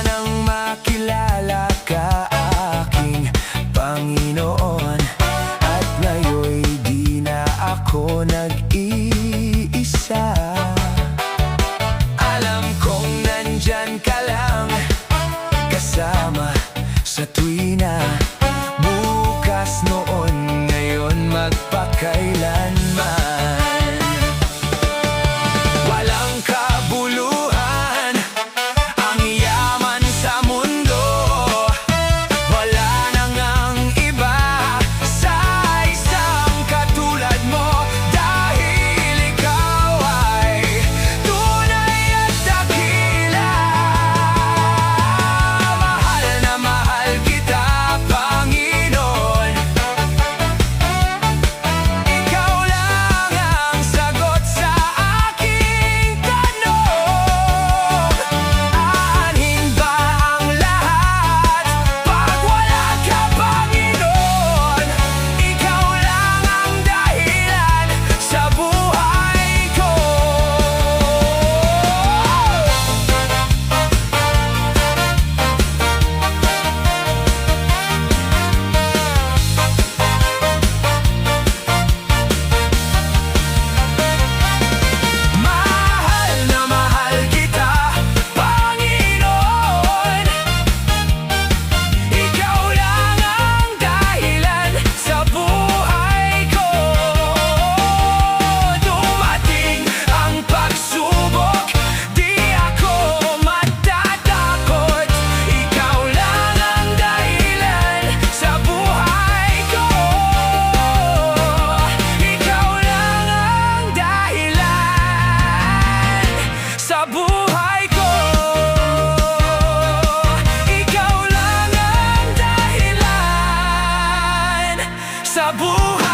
nang makilala ka, aking Panginoon. At ngayon'y di na ako nag-iisa. Alam kong nandyan ka lang, kasama sa tuwina. Bukas, noon, ngayon, magpakailanman. Walang kabuluhan ang yaman sa mundo. Wala nang ang iba sa isang katulad mo. Dahil ikaw ay tunay at dakila. Mahal na mahal kita, Panginoon. Ikaw lang ang sagot sa aking tanong. Aanhin ba ang lahat pag wala ka, Panginoon? Ikaw lang ang dahilan sa buhay ko. Mahal na mahal kita, Panginoon. Ikaw lang ang dahilan sa buhay ko. Dumating ang pagsubok, di ako matatakot. Ikaw lang ang dahilan sa buhay ko. Ikaw lang ang dahilan sa buhay ko. Ikaw lang ang dahilan sa buhay